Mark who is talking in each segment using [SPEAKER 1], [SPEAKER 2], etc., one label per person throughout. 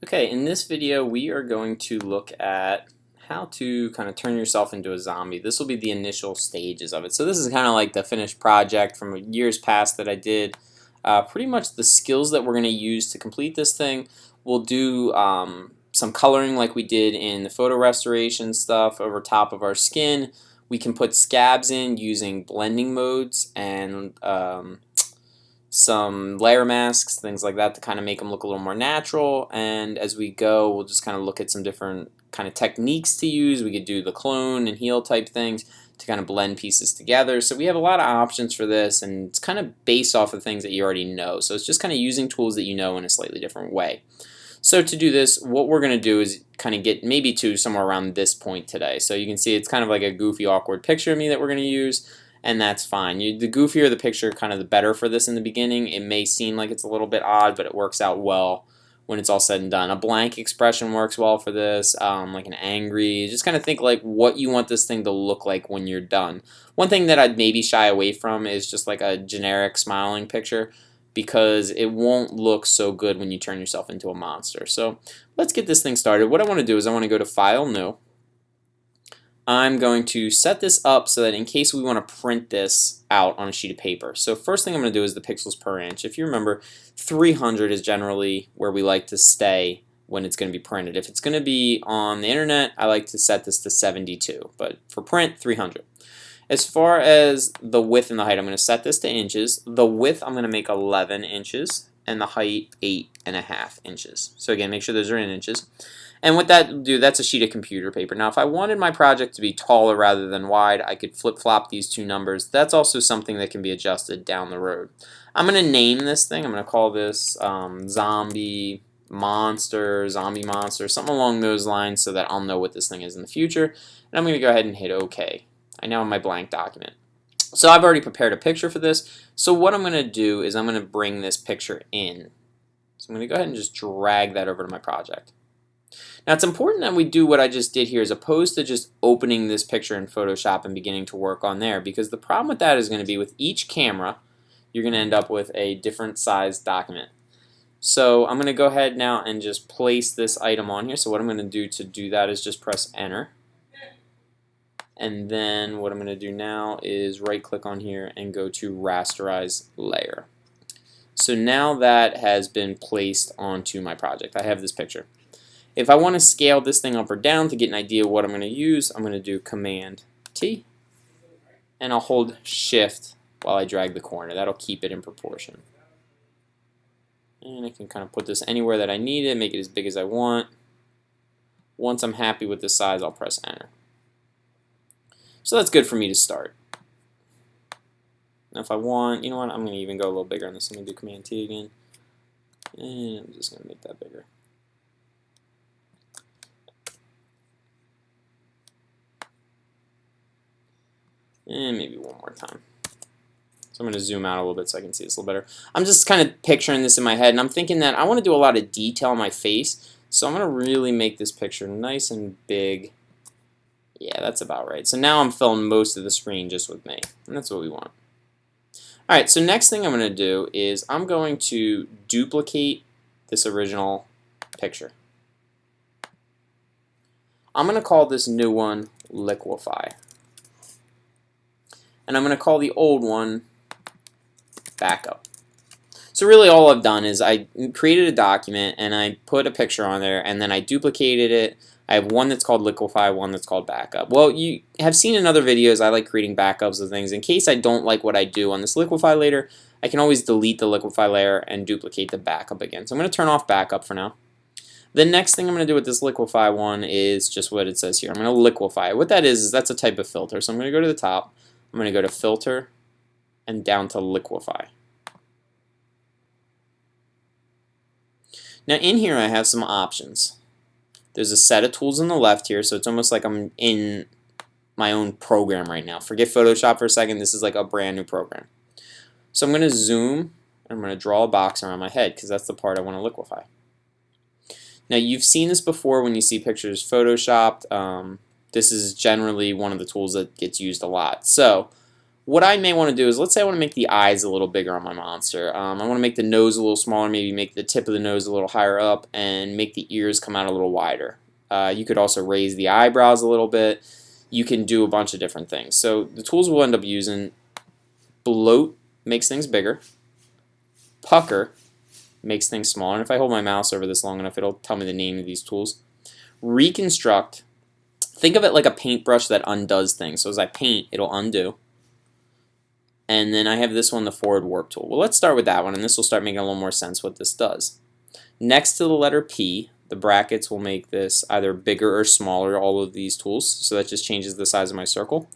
[SPEAKER 1] Okay, in this video we are going to look at how to kind of turn yourself into a zombie. This will be the initial stages of it. So this is kind of like the finished project from years past that I did. Pretty much the skills that we're going to use to complete this thing. We'll do some coloring like we did in the photo restoration stuff over top of our skin. We can put scabs in using blending modes and some layer masks, things like that to kind of make them look a little more natural. And as we go, we'll just kind of look at some different kind of techniques to use. We could do the clone and heal type things to kind of blend pieces together. So we have a lot of options for this, and it's kind of based off of things that you already know. So it's just kind of using tools that you know in a slightly different way. So to do this, what we're going to do is kind of get maybe to somewhere around this point today. So you can see it's kind of like a goofy, awkward picture of me that we're going to use, and that's fine. The goofier the picture, kind of the better for this in the beginning. It may seem like it's a little bit odd, but it works out well when it's all said and done. A blank expression works well for this, like an angry. Just kind of think like what you want this thing to look like when you're done. One thing that I'd maybe shy away from is just like a generic smiling picture, because it won't look so good when you turn yourself into a monster. So let's get this thing started. What I want to do is I want to go to File, New. I'm going to set this up so that in case we want to print this out on a sheet of paper. So first thing I'm going to do is the pixels per inch. If you remember, 300 is generally where we like to stay when it's going to be printed. If it's going to be on the internet, I like to set this to 72, but for print, 300. As far as the width and the height, I'm going to set this to inches. The width I'm going to make 11 inches and the height 8.5 inches. So again, make sure those are in inches. And what that will do, that's a sheet of computer paper. Now if I wanted my project to be taller rather than wide, I could flip-flop these two numbers. That's also something that can be adjusted down the road. I'm going to name this thing. I'm going to call this Zombie Monster, something along those lines so that I'll know what this thing is in the future. And I'm going to go ahead and hit OK. I now have my blank document. So I've already prepared a picture for this. So what I'm going to do is I'm going to bring this picture in. So I'm going to go ahead and just drag that over to my project. Now it's important that we do what I just did here as opposed to just opening this picture in Photoshop and beginning to work on there, because the problem with that is going to be with each camera you're going to end up with a different sized document. So I'm going to go ahead now and just place this item on here. So what I'm going to do that is just press enter. And then what I'm going to do now is right click on here and go to rasterize layer. So now that has been placed onto my project. I have this picture. If I want to scale this thing up or down to get an idea of what I'm going to use, I'm going to do Command T, and I'll hold Shift while I drag the corner. That'll keep it in proportion. And I can kind of put this anywhere that I need it, make it as big as I want. Once I'm happy with the size, I'll press enter. So that's good for me to start. Now if I want, you know what, I'm going to even go a little bigger on this. I'm going to do Command T again. And I'm just going to make that bigger. And maybe one more time. So I'm going to zoom out a little bit so I can see this a little better. I'm just kind of picturing this in my head, and I'm thinking that I want to do a lot of detail on my face. So I'm going to really make this picture nice and big. Yeah, that's about right. So now I'm filling most of the screen just with me, and that's what we want. Alright, so next thing I'm going to do is I'm going to duplicate this original picture. I'm going to call this new one Liquify. And I'm going to call the old one Backup. So really all I've done is I created a document and I put a picture on there, and then I duplicated it. I have one that's called Liquify, one that's called Backup. Well, you have seen in other videos I like creating backups of things. In case I don't like what I do on this Liquify later, I can always delete the Liquify layer and duplicate the Backup again. So I'm going to turn off Backup for now. The next thing I'm going to do with this Liquify one is just what it says here. I'm going to liquify. What that is that's a type of filter. So I'm going to go to the top. I'm going to go to Filter and down to Liquify. Now in here I have some options. There's a set of tools on the left here, so it's almost like I'm in my own program right now. Forget Photoshop for a second, this is like a brand new program. So I'm going to zoom, and I'm going to draw a box around my head because that's the part I want to liquify. Now you've seen this before when you see pictures photoshopped. This is generally one of the tools that gets used a lot. So What I may want to do is, let's say I want to make the eyes a little bigger on my monster. I want to make the nose a little smaller, maybe make the tip of the nose a little higher up, and make the ears come out a little wider. You could also raise the eyebrows a little bit. You can do a bunch of different things. So the tools we'll end up using: bloat makes things bigger, pucker makes things smaller, and if I hold my mouse over this long enough, it'll tell me the name of these tools. Reconstruct, think of it like a paintbrush that undoes things. So as I paint, it'll undo. And then I have this one, the forward warp tool. Well, let's start with that one, and this will start making a little more sense what this does. Next to the letter P, the brackets will make this either bigger or smaller, all of these tools. So that just changes the size of my circle.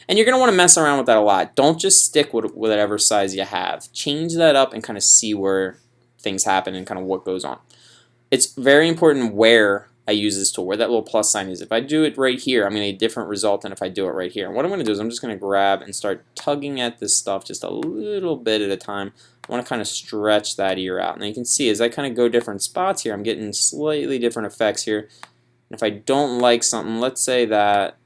[SPEAKER 1] And you're going to want to mess around with that a lot. Don't just stick with whatever size you have. Change that up and kind of see where things happen and kind of what goes on. It's very important where I use this tool, where that little plus sign is. If I do it right here, I'm going to get a different result than if I do it right here. And what I'm going to do is I'm just going to grab and start tugging at this stuff just a little bit at a time. I want to kind of stretch that ear out. And you can see as I kind of go different spots here, I'm getting slightly different effects here. And if I don't like something, let's say that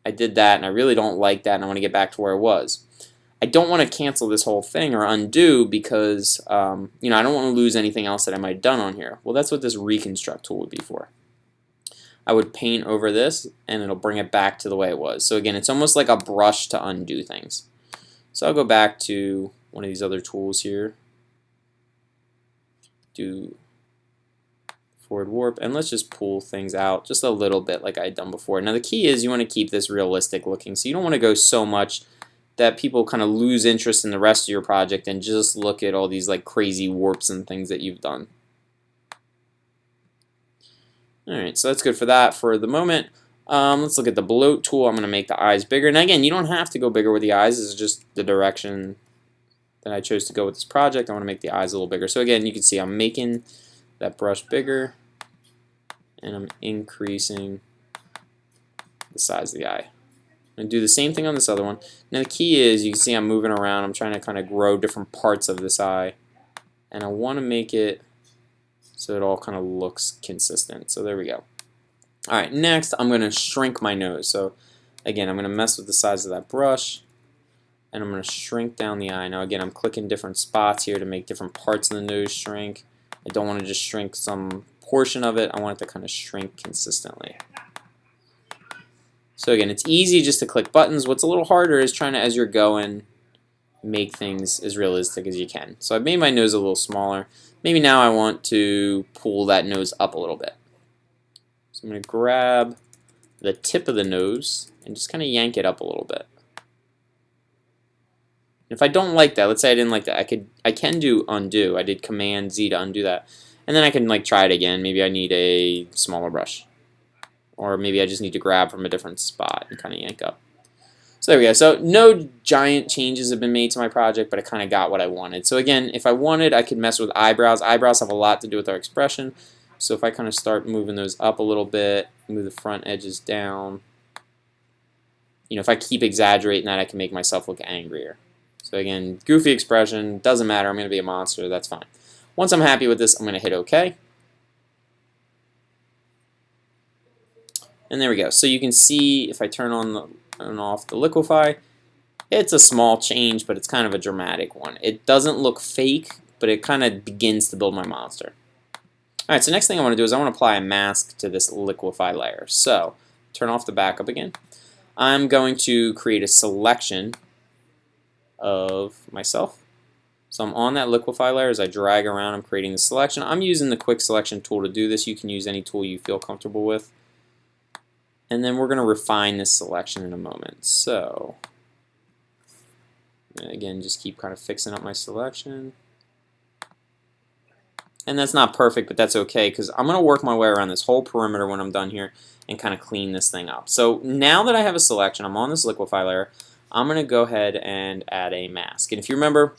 [SPEAKER 1] I did that and I really don't like that and I want to get back to where it was. I don't want to cancel this whole thing or undo because I don't want to lose anything else that I might have done on here. Well, that's what this reconstruct tool would be for. I would paint over this and it'll bring it back to the way it was. So again, it's almost like a brush to undo things. So I'll go back to one of these other tools here, do forward warp, and let's just pull things out just a little bit like I had done before. Now the key is you want to keep this realistic looking, so you don't want to go so much that people kind of lose interest in the rest of your project and just look at all these like crazy warps and things that you've done. Alright, so that's good for that for the moment. Let's look at the bloat tool. I'm going to make the eyes bigger. And again, you don't have to go bigger with the eyes. This is just the direction that I chose to go with this project. I want to make the eyes a little bigger. So again, you can see I'm making that brush bigger and I'm increasing the size of the eye. I'm going to do the same thing on this other one. Now the key is, you can see I'm moving around. I'm trying to kind of grow different parts of this eye. And I want to make it so it all kind of looks consistent. So there we go. Alright, next I'm going to shrink my nose. So again, I'm going to mess with the size of that brush and I'm going to shrink down the eye. Now again, I'm clicking different spots here to make different parts of the nose shrink. I don't want to just shrink some portion of it. I want it to kind of shrink consistently. So again, it's easy just to click buttons. What's a little harder is trying to, as you're going, make things as realistic as you can. So I've made my nose a little smaller. Maybe now I want to pull that nose up a little bit. So I'm going to grab the tip of the nose and just kind of yank it up a little bit. If I don't like that, let's say I didn't like that, I can do undo. I did Command Z to undo that. And then I can like try it again. Maybe I need a smaller brush. Or maybe I just need to grab from a different spot and kind of yank up. So there we go. So no giant changes have been made to my project, but I kind of got what I wanted. So again, if I wanted, I could mess with eyebrows. Eyebrows have a lot to do with our expression. So if I kind of start moving those up a little bit, move the front edges down, if I keep exaggerating that, I can make myself look angrier. So again, goofy expression, doesn't matter. I'm going to be a monster. That's fine. Once I'm happy with this, I'm going to hit OK. And there we go. So you can see if I turn on and off the liquefy, it's a small change, but it's kind of a dramatic one. It doesn't look fake, but it kind of begins to build my monster. Alright, so next thing I want to do is I want to apply a mask to this liquefy layer. So turn off the backup again. I'm going to create a selection of myself. So I'm on that liquefy layer. As I drag around, I'm creating the selection. I'm using the quick selection tool to do this. You can use any tool you feel comfortable with. And then we're going to refine this selection in a moment. So again, just keep kind of fixing up my selection. And that's not perfect, but that's okay because I'm going to work my way around this whole perimeter when I'm done here and kind of clean this thing up. So now that I have a selection, I'm on this liquefy layer, I'm going to go ahead and add a mask. And if you remember,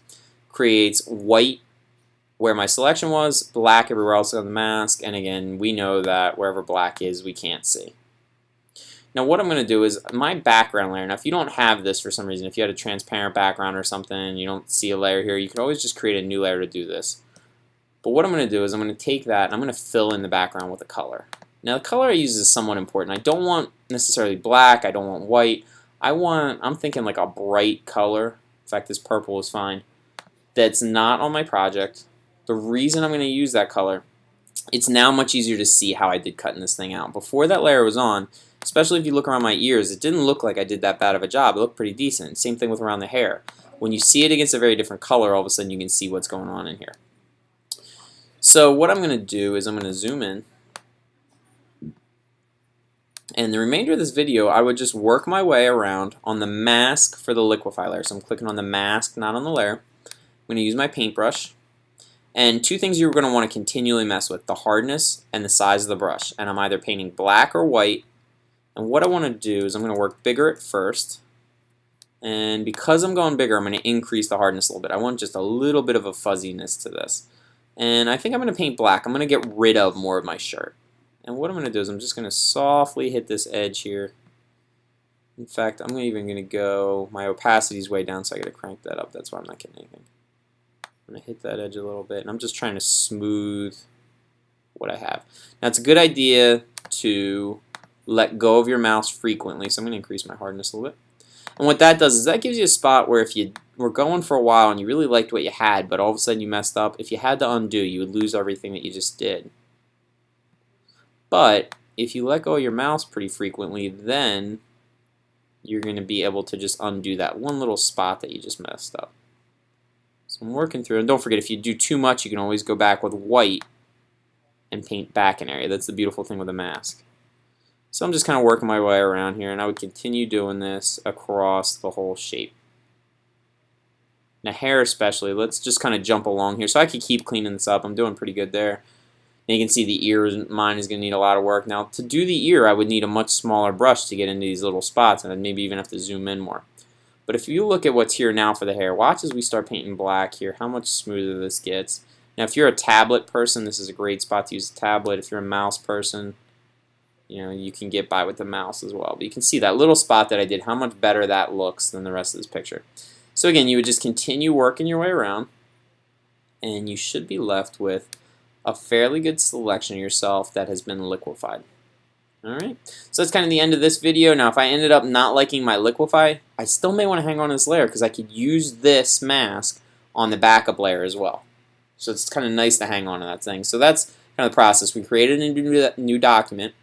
[SPEAKER 1] creates white where my selection was, black everywhere else on the mask, and again, we know that wherever black is, we can't see. Now what I'm going to do is my background layer, now if you don't have this for some reason, if you had a transparent background or something and you don't see a layer here, you can always just create a new layer to do this. But what I'm going to do is I'm going to take that and I'm going to fill in the background with a color. Now the color I use is somewhat important. I don't want necessarily black, I don't want white, I'm thinking like a bright color. In fact, this purple is fine. That's not on my project. The reason I'm going to use that color, it's now much easier to see how I did cutting this thing out. Before that layer was on, especially if you look around my ears, it didn't look like I did that bad of a job. It looked pretty decent. Same thing with around the hair. When you see it against a very different color, all of a sudden you can see what's going on in here. So what I'm going to do is I'm going to zoom in. And the remainder of this video, I would just work my way around on the mask for the liquify layer. So I'm clicking on the mask, not on the layer. I'm going to use my paintbrush. And two things you're going to want to continually mess with, the hardness and the size of the brush. And I'm either painting black or white. And what I want to do is I'm going to work bigger at first. And because I'm going bigger, I'm going to increase the hardness a little bit. I want just a little bit of a fuzziness to this. And I think I'm going to paint black. I'm going to get rid of more of my shirt. And what I'm going to do is I'm just going to softly hit this edge here. In fact, I'm even going to go, my opacity is way down, so I got to crank that up. That's why I'm not getting anything. I'm going to hit that edge a little bit, and I'm just trying to smooth what I have. Now, it's a good idea to let go of your mouse frequently, so I'm going to increase my hardness a little bit. And what that does is that gives you a spot where if you were going for a while and you really liked what you had, but all of a sudden you messed up, if you had to undo, you would lose everything that you just did. But if you let go of your mouse pretty frequently, then you're going to be able to just undo that one little spot that you just messed up. So I'm working through, and don't forget, if you do too much, you can always go back with white and paint back an area. That's the beautiful thing with a mask. So I'm just kind of working my way around here, and I would continue doing this across the whole shape. Now hair especially, let's just kind of jump along here. So I could keep cleaning this up. I'm doing pretty good there. And you can see the ear, mine is going to need a lot of work. Now to do the ear, I would need a much smaller brush to get into these little spots, and I'd maybe even have to zoom in more. But if you look at what's here now for the hair, watch as we start painting black here, how much smoother this gets. Now if you're a tablet person, this is a great spot to use a tablet. If you're a mouse person, you can get by with the mouse as well. But you can see that little spot that I did, how much better that looks than the rest of this picture. So again, you would just continue working your way around, and you should be left with a fairly good selection of yourself that has been liquefied. Alright, so that's kind of the end of this video. Now if I ended up not liking my liquefy, I still may want to hang on to this layer because I could use this mask on the backup layer as well. So it's kind of nice to hang on to that thing. So that's kind of the process. We created a new document,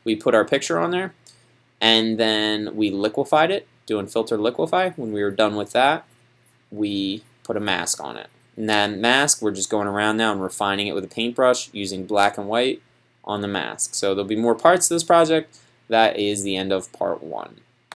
[SPEAKER 1] we put our picture on there, and then we liquefied it, doing filter liquefy. When we were done with that, we put a mask on it. And that mask, we're just going around now and refining it with a paintbrush using black and white on the mask. So there'll be more parts to this project. That is the end of part 1.